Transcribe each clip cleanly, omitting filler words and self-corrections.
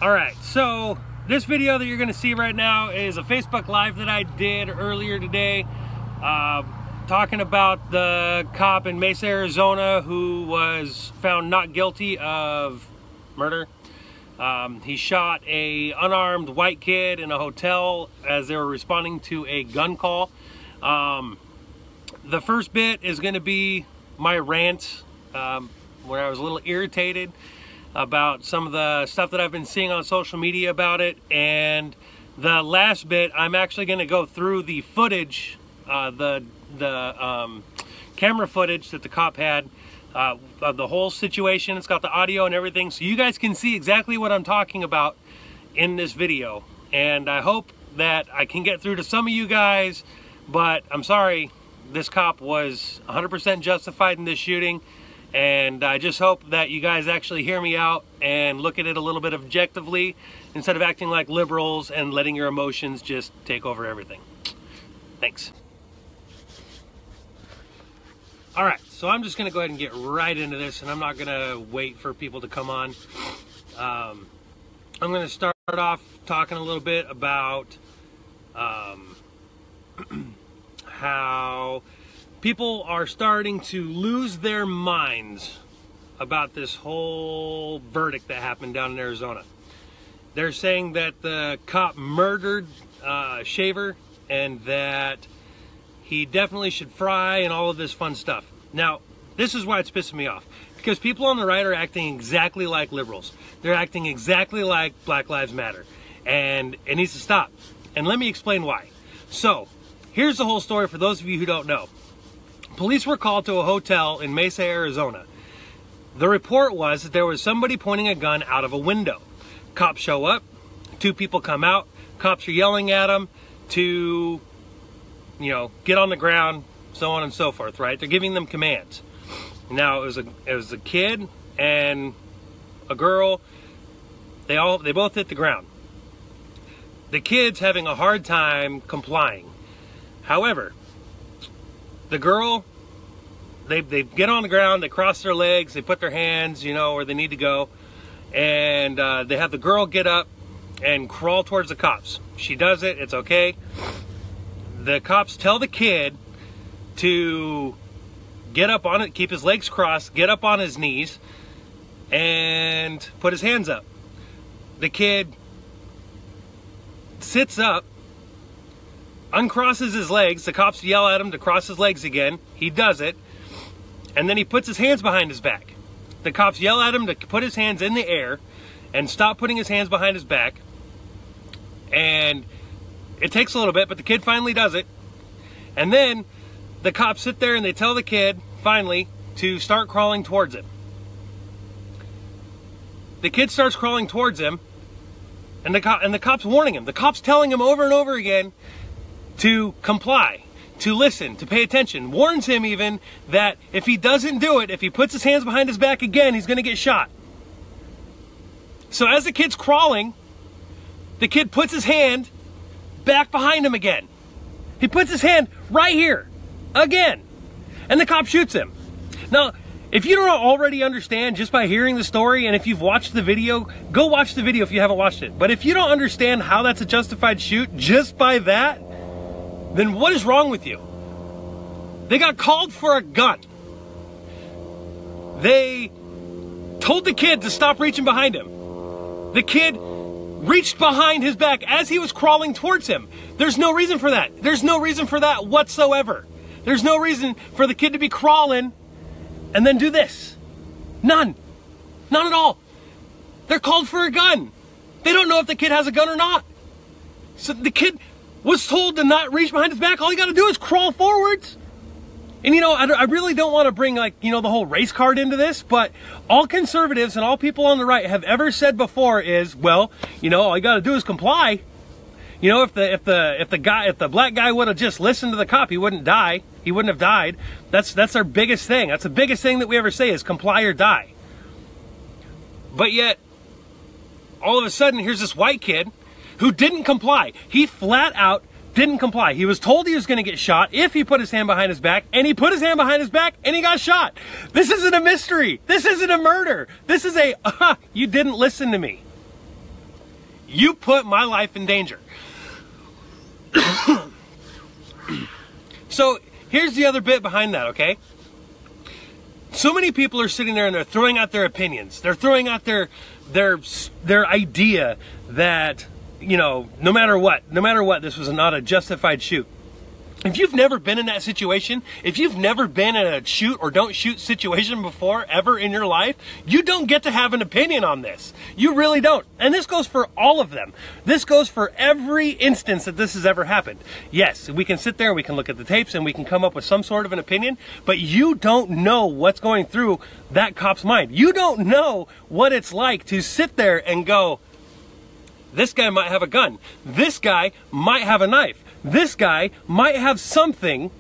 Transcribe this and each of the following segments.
Alright, so this video that you're going to see right now is a Facebook Live that I did earlier today, talking about the cop in Mesa, Arizona who was found not guilty of murder. He shot a unarmed white kid in a hotel as they were responding to a gun call. The first bit is going to be my rant, where I was a little irritated about some of the stuff that I've been seeing on social media about it, and the last bit I'm actually going to go through the footage, the camera footage that the cop had of the whole situation. It's got the audio and everything, so you guys can see exactly what I'm talking about in this video, and I hope that I can get through to some of you guys. But I'm sorry, this cop was 100% justified in this shooting, and I just hope that you guys actually hear me out and look at it a little bit objectively instead of acting like liberals and letting your emotions just take over everything. Thanks. Alright, so I'm just going to go ahead and get right into this, and I'm not going to wait for people to come on. I'm going to start off talking a little bit about how people are starting to lose their minds about this whole verdict that happened down in Arizona. They're saying that the cop murdered Shaver and that he definitely should fry and all of this fun stuff. Now, this is why it's pissing me off, because people on the right are acting exactly like liberals. They're acting exactly like Black Lives Matter, and it needs to stop. And let me explain why. So, here's the whole story for those of you who don't know. Police were called to a hotel in Mesa, Arizona. The report was that there was somebody pointing a gun out of a window. Cops show up, two people come out, cops are yelling at them to, you know, get on the ground, so on and so forth, right? They're giving them commands. Now, it was a kid and a girl. They both hit the ground. The kid's having a hard time complying. However, the girl, they get on the ground, they cross their legs, they put their hands, you know, where they need to go, and they have the girl get up and crawl towards the cops. She does it, it's okay. The cops tell the kid to get up on it, keep his legs crossed, get up on his knees, and put his hands up. The kid sits up, uncrosses his legs. The cops yell at him to cross his legs again. He does it, and then he puts his hands behind his back. The cops yell at him to put his hands in the air and stop putting his hands behind his back. And it takes a little bit, but the kid finally does it. And then the cops sit there and they tell the kid, finally, to start crawling towards him. The kid starts crawling towards him, and the cop's warning him. The cop's telling him over and over again to comply, to listen, to pay attention. Warns him even that if he doesn't do it, if he puts his hands behind his back again, he's going to get shot. So as the kid's crawling, the kid puts his hand back behind him again. He puts his hand right here again, and the cop shoots him. Now, if you don't already understand just by hearing the story, and if you've watched the video, go watch the video if you haven't watched it. But if you don't understand how that's a justified shoot just by that, then what is wrong with you? They got called for a gun. They told the kid to stop reaching behind him. The kid reached behind his back as he was crawling towards him. There's no reason for that. There's no reason for that whatsoever. There's no reason for the kid to be crawling and then do this. None. None at all. They're called for a gun. They don't know if the kid has a gun or not. So the kid was told to not reach behind his back. All you got to do is crawl forwards. And, you know, I really don't want to bring, like, you know, the whole race card into this, but all conservatives and all people on the right have ever said before is, well, you know, all you got to do is comply. You know, if the black guy would have just listened to the cop, he wouldn't die. He wouldn't have died. That's our biggest thing. That's the biggest thing that we ever say is comply or die. But yet, all of a sudden, here's this white kid who didn't comply. He flat out didn't comply. He was told he was going to get shot if he put his hand behind his back, and he put his hand behind his back and he got shot. This isn't a mystery. This isn't a murder. This is a, you didn't listen to me. You put my life in danger. So here's the other bit behind that, okay? So many people are sitting there and they're throwing out their opinions. They're throwing out their idea that, you know, no matter what, this was not a justified shoot. If you've never been in that situation, if you've never been in a shoot or don't shoot situation before ever in your life, you don't get to have an opinion on this. You really don't. And this goes for all of them. This goes for every instance that this has ever happened. Yes, we can sit there and we can look at the tapes and we can come up with some sort of an opinion, but you don't know what's going through that cop's mind. You don't know what it's like to sit there and go, this guy might have a gun. This guy might have a knife. This guy might have something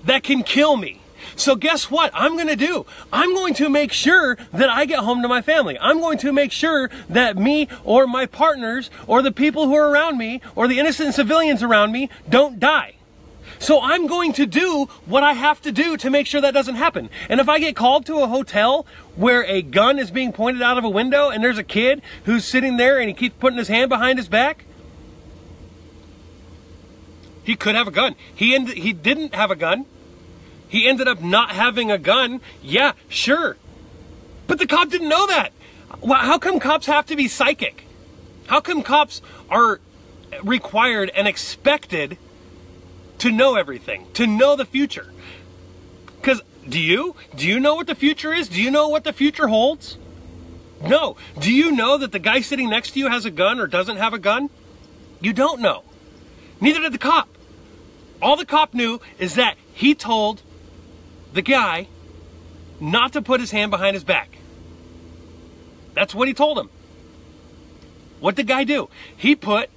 that can kill me. So guess what I'm going to do? I'm going to make sure that I get home to my family. I'm going to make sure that me or my partners or the people who are around me or the innocent civilians around me don't die. So I'm going to do what I have to do to make sure that doesn't happen. And if I get called to a hotel where a gun is being pointed out of a window and there's a kid who's sitting there and he keeps putting his hand behind his back, he could have a gun. He didn't have a gun. He ended up not having a gun. Yeah, sure. But the cop didn't know that. How come cops have to be psychic? How come cops are required and expected to know everything, to know the future? Because do you know what the future is? Do you know what the future holds? No. Do you know that the guy sitting next to you has a gun or doesn't have a gun? You don't know. Neither did the cop. All the cop knew is that he told the guy not to put his hand behind his back. That's what he told him. What did the guy do? He put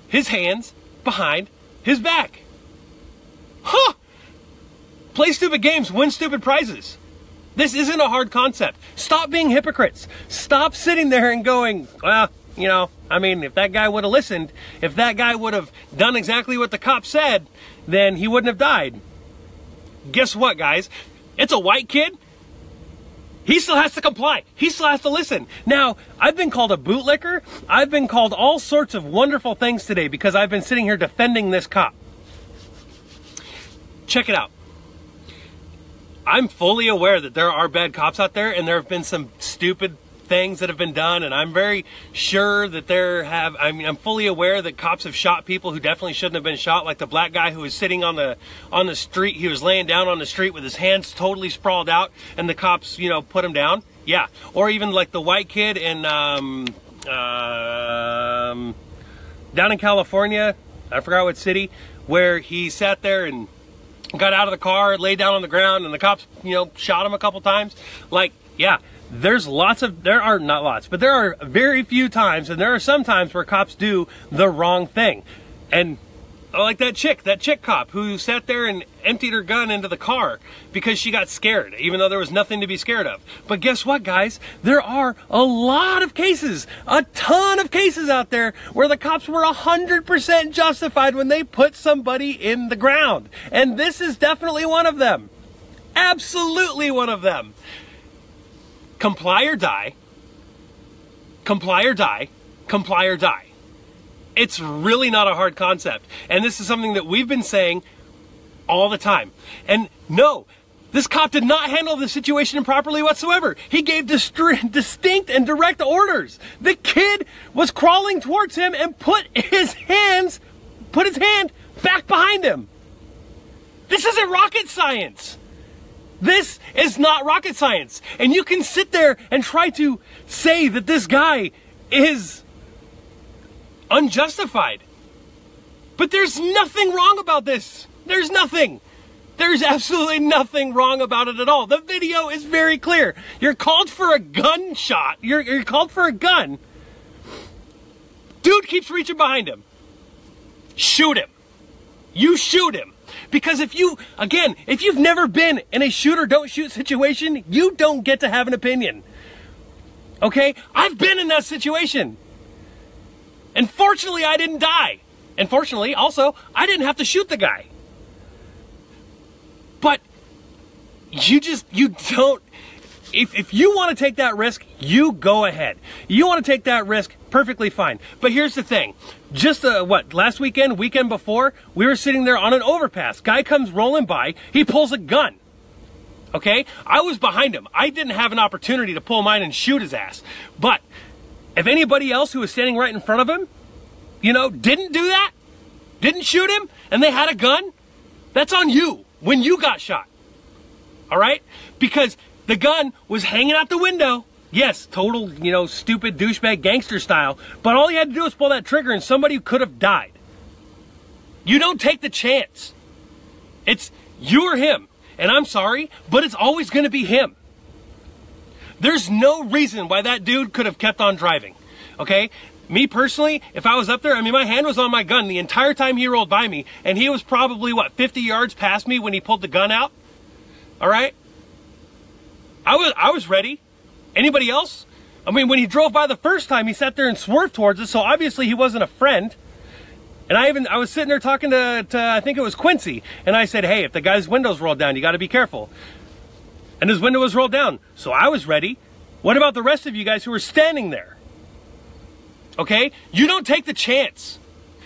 his hands behind his back. Huh! Play stupid games, win stupid prizes. This isn't a hard concept. Stop being hypocrites. Stop sitting there and going, well, you know, I mean, if that guy would have listened, if that guy would have done exactly what the cop said, then he wouldn't have died. Guess what, guys? It's a white kid. He still has to comply. He still has to listen. Now, I've been called a bootlicker. I've been called all sorts of wonderful things today because I've been sitting here defending this cop. Check it out. I'm fully aware that there are bad cops out there and there have been some stupid things that have been done, and I'm very sure that I'm fully aware that cops have shot people who definitely shouldn't have been shot, like the black guy who was sitting on the street. He was laying down on the street with his hands totally sprawled out and the cops, you know, put him down. Yeah. Or even like the white kid in down in California, I forgot what city, where he sat there and got out of the car, laid down on the ground, and the cops, you know, shot him a couple times. Like, yeah, there are very few times, and there are some times where cops do the wrong thing. And like that chick cop who sat there and emptied her gun into the car because she got scared, even though there was nothing to be scared of. But guess what, guys? There are a lot of cases, a ton of cases out there where the cops were 100% justified when they put somebody in the ground. And this is definitely one of them. Absolutely one of them. Comply or die. Comply or die. Comply or die. It's really not a hard concept. And this is something that we've been saying all the time. And no, this cop did not handle the situation improperly whatsoever. He gave distinct and direct orders. The kid was crawling towards him and put his hand back behind him. This isn't rocket science. This is not rocket science. And you can sit there and try to say that this guy is unjustified. But there's nothing wrong about this. There's nothing. There's absolutely nothing wrong about it at all. The video is very clear. You're called for a gunshot. You're called for a gun. Dude keeps reaching behind him. Shoot him. You shoot him. Because if you've never been in a shoot or don't shoot situation, you don't get to have an opinion. Okay? I've been in that situation. And fortunately, I didn't die. And fortunately, also, I didn't have to shoot the guy. But you don't, if you want to take that risk, you go ahead. You want to take that risk, perfectly fine. But here's the thing. Just last weekend before, we were sitting there on an overpass. Guy comes rolling by, he pulls a gun. Okay? I was behind him. I didn't have an opportunity to pull mine and shoot his ass. But if anybody else who was standing right in front of him, you know, didn't do that, didn't shoot him, and they had a gun, that's on you when you got shot. All right? Because the gun was hanging out the window. Yes, total, you know, stupid douchebag gangster style. But all you had to do was pull that trigger and somebody could have died. You don't take the chance. It's you or him. And I'm sorry, but it's always going to be him. There's no reason why that dude could have kept on driving. Okay? Me personally, if I was up there, I mean, my hand was on my gun the entire time he rolled by me. And he was probably, 50 yards past me when he pulled the gun out? All right? I was ready. Anybody else? I mean, when he drove by the first time, he sat there and swerved towards us, so obviously he wasn't a friend. And I was sitting there talking to I think it was Quincy, and I said, hey, if the guy's window's rolled down, you got to be careful. And his window was rolled down, so I was ready. What about the rest of you guys who were standing there? Okay? You don't take the chance.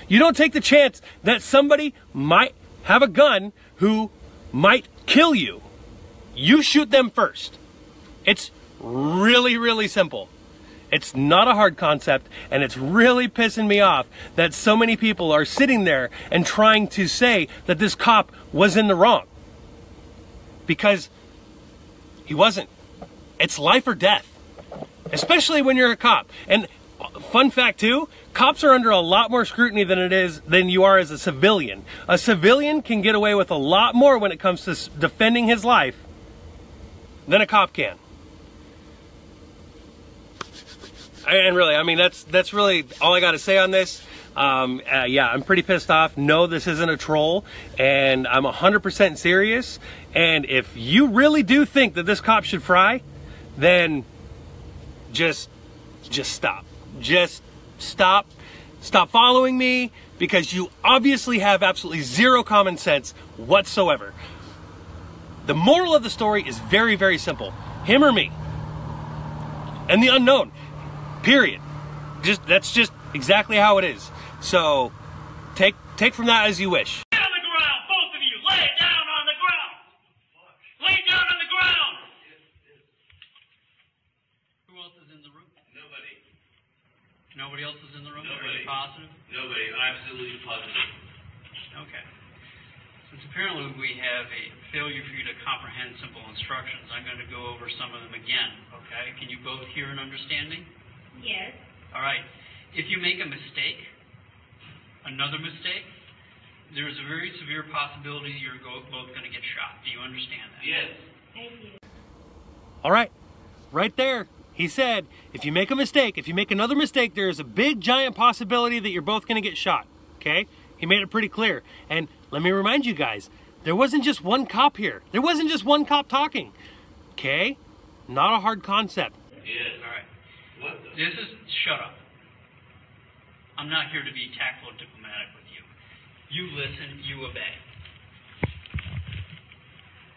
You don't take the chance that somebody might have a gun who might kill you. You shoot them first. It's really, really simple. It's not a hard concept, and it's really pissing me off that so many people are sitting there and trying to say that this cop was in the wrong. Because he wasn't. It's life or death. Especially when you're a cop. And fun fact too, cops are under a lot more scrutiny than you are as a civilian. A civilian can get away with a lot more when it comes to defending his life than a cop can. And really, I mean, that's really all I got to say on this. Yeah, I'm pretty pissed off. No, this isn't a troll, and I'm 100% serious. And if you really do think that this cop should fry, then just stop. Just stop. Stop following me, because you obviously have absolutely zero common sense whatsoever. The moral of the story is very, very simple. Him or me. And the unknown. Period. That's just exactly how it is. So take from that as you wish. Lay on the ground, both of you. Lay down on the ground. Lay down on the ground. Who else is in the room? Nobody. Nobody else is in the room? Nobody. Are you positive? Nobody. Absolutely positive. Okay. Since apparently we have a failure for you to comprehend simple instructions, I'm going to go over some of them again, okay? Can you both hear and understand me? Yes. All right. If you make a mistake, another mistake, there is a very severe possibility you're both going to get shot. Do you understand that? Yes. I do. All right. Right there. He said, if you make a mistake, if you make another mistake, there is a big, giant possibility that you're both going to get shot. Okay? He made it pretty clear. And let me remind you guys, there wasn't just one cop here. There wasn't just one cop talking. Okay? Not a hard concept. Yes. All right. What the? This is, shut up. I'm not here to be tactful and diplomatic with you. You listen, you obey.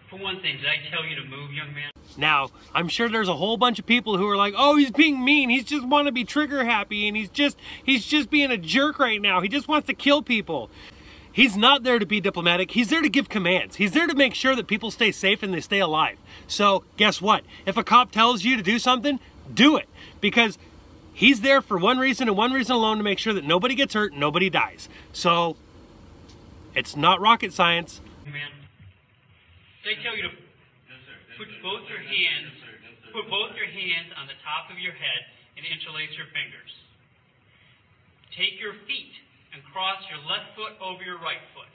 For one thing, did I tell you to move, young man? Now, I'm sure there's a whole bunch of people who are like, oh, he's being mean. He's just want to be trigger happy, and he's just being a jerk right now. He just wants to kill people. He's not there to be diplomatic. He's there to give commands. He's there to make sure that people stay safe and they stay alive. So guess what? If a cop tells you to do something, do it. Because he's there for one reason and one reason alone, to make sure that nobody gets hurt, nobody dies. So it's not rocket science. Man, they tell you to put both your hands, put both your hands on the top of your head and interlace your fingers. Take your feet and cross your left foot over your right foot.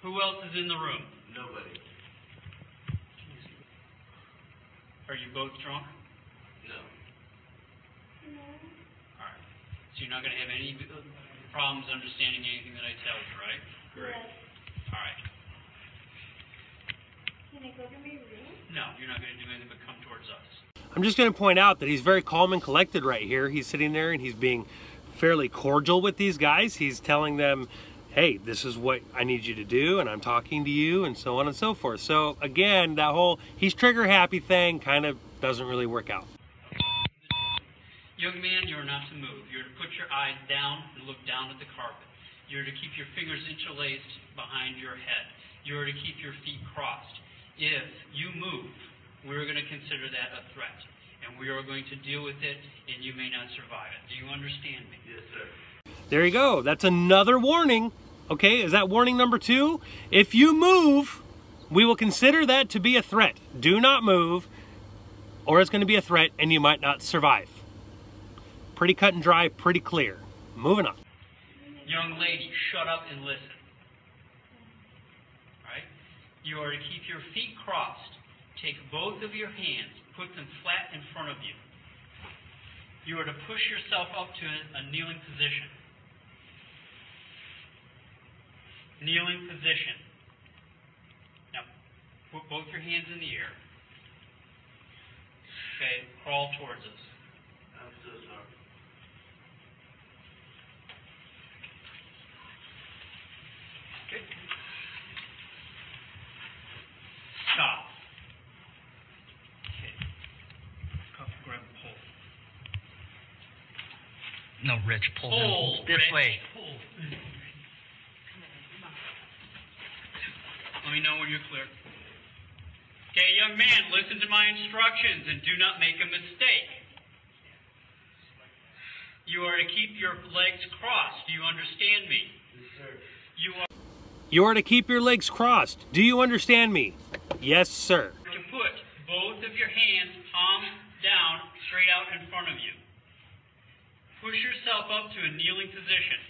Who else is in the room? Nobody. Are you both drunk? No. No. All right. So you're not going to have any problems understanding anything that I tell you, right? Yes. All right. Can I go to my room? No, you're not going to do anything but come towards us. I'm just going to point out that he's very calm and collected right here. He's sitting there and he's being fairly cordial with these guys. He's telling them, hey, this is what I need you to do, and I'm talking to you, and so on and so forth. So again, that whole he's trigger happy thing kind of doesn't really work out. Young man, you're not to move. You're to put your eyes down and look down at the carpet. You're to keep your fingers interlaced behind your head. You're to keep your feet crossed. If you move, we're going to consider that a threat, and we are going to deal with it, and you may not survive it. Do you understand me? Yes, sir. There you go. That's another warning. Okay, is that warning number 2? If you move, we will consider that to be a threat. Do not move, or it's going to be a threat, and you might not survive. Pretty cut and dry, pretty clear. Moving on. Young lady, shut up and listen. All right? You are to keep your feet crossed. Take both of your hands, put them flat in front of you. You are to push yourself up to a kneeling position. Kneeling position. Now, put both your hands in the air. Okay, crawl towards us. I'm so sorry. Okay. Stop. Okay. Cuff, grab the pole. No, Rich, pull Pull, this Rich, way. Pull. Let me know when you're clear. Okay, young man, listen to my instructions and do not make a mistake. You are to keep your legs crossed. Do you understand me? Yes, sir. You are to keep your legs crossed. Do you understand me? Yes, sir. To put both of your hands palms down straight out in front of you. Push yourself up to a kneeling position.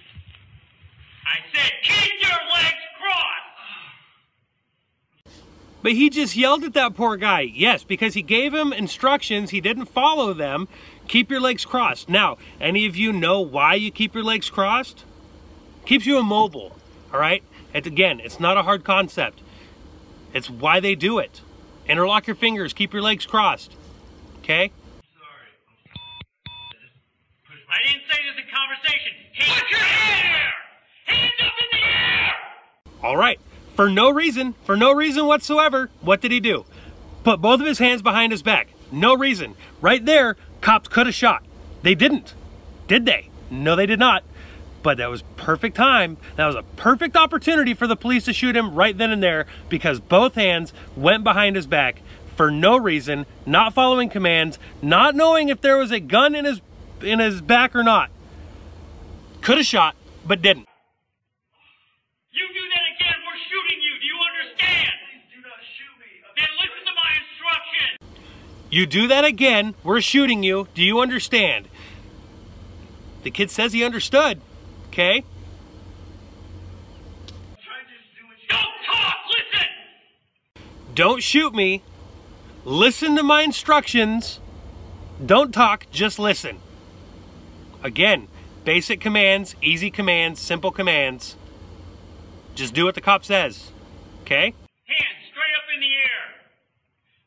I said keep your legs crossed! But he just yelled at that poor guy. Yes, because he gave him instructions. He didn't follow them. Keep your legs crossed. Now, any of you know why you keep your legs crossed? Keeps you immobile, all right? Again, it's not a hard concept. It's why they do it. Interlock your fingers. Keep your legs crossed, okay? Sorry. I didn't say this in conversation. Hands in the air! Hands up in the air! All right. For no reason whatsoever, what did he do? Put both of his hands behind his back. No reason. Right there, cops could have shot. They didn't. Did they? No, they did not. But that was perfect time. That was a perfect opportunity for the police to shoot him right then and there because both hands went behind his back for no reason, not following commands, not knowing if there was a gun in his back or not. Could have shot, but didn't. You do that again, we're shooting you. Do you understand? Please do not shoot me. Then listen to my instructions. You do that again, we're shooting you. Do you understand? The kid says he understood. Okay? I'm trying to just do what you Don't talk, listen! Don't shoot me. Listen to my instructions. Don't talk, just listen. Again, basic commands, easy commands, simple commands. Just do what the cop says. Okay? Hands straight up in the air.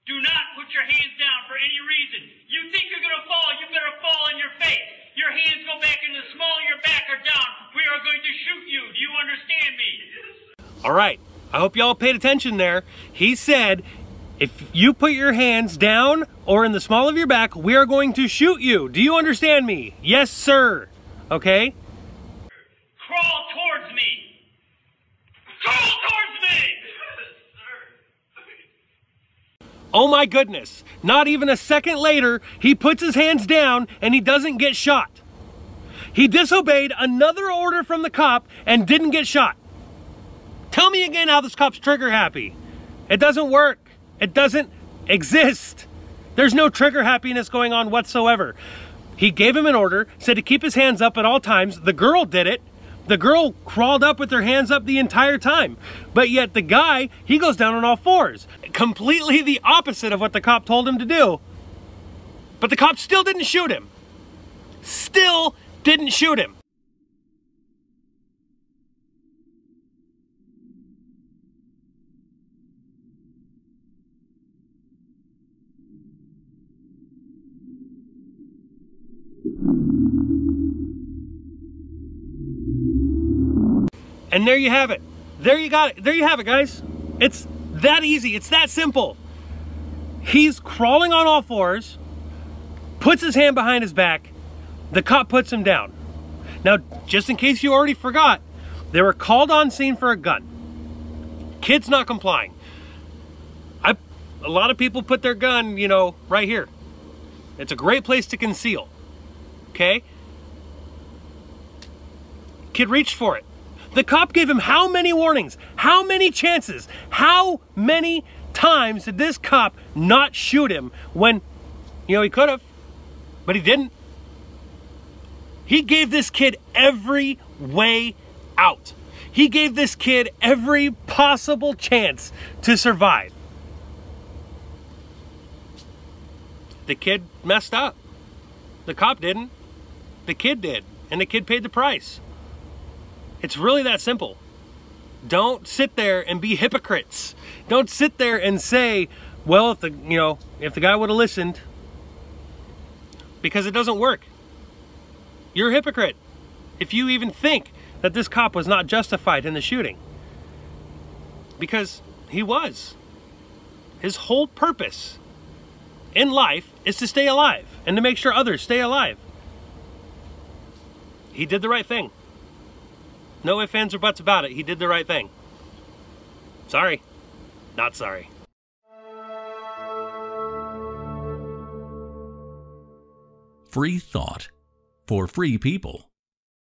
Do not put your hands down for any reason. You think you're going to fall, you better fall on your face. Your hands go back in the small of your back or down. We are going to shoot you. Do you understand me? All right. I hope y'all paid attention there. He said, if you put your hands down or in the small of your back, we are going to shoot you. Do you understand me? Yes, sir. Okay? Crawl towards me. Crawl towards me! Oh my goodness. Not even a second later, he puts his hands down and he doesn't get shot. He disobeyed another order from the cop and didn't get shot. Tell me again how this cop's trigger happy. It doesn't work. It doesn't exist. There's no trigger happiness going on whatsoever. He gave him an order, said to keep his hands up at all times. The girl did it. The girl crawled up with her hands up the entire time. But yet the guy, he goes down on all fours. Completely the opposite of what the cop told him to do. But the cop still didn't shoot him. Still didn't shoot him. And there you have it. There you got it. There you have it, guys. It's that easy. It's that simple. He's crawling on all fours, puts his hand behind his back. The cop puts him down. Now, just in case you already forgot, they were called on scene for a gun. Kid's not complying. A lot of people put their gun, you know, right here. It's a great place to conceal. Okay? Kid reached for it. The cop gave him how many warnings? How many chances? How many times did this cop not shoot him when, you know, he could have, but he didn't? He gave this kid every way out. He gave this kid every possible chance to survive. The kid messed up. The cop didn't. The kid did. And the kid paid the price. It's really that simple. Don't sit there and be hypocrites. Don't sit there and say, well, if the guy would have listened, because it doesn't work. You're a hypocrite if you even think that this cop was not justified in the shooting. Because he was. His whole purpose in life is to stay alive and to make sure others stay alive. He did the right thing. No ifs, ands, or buts about it. He did the right thing. Sorry. Not sorry. Free thought for free people.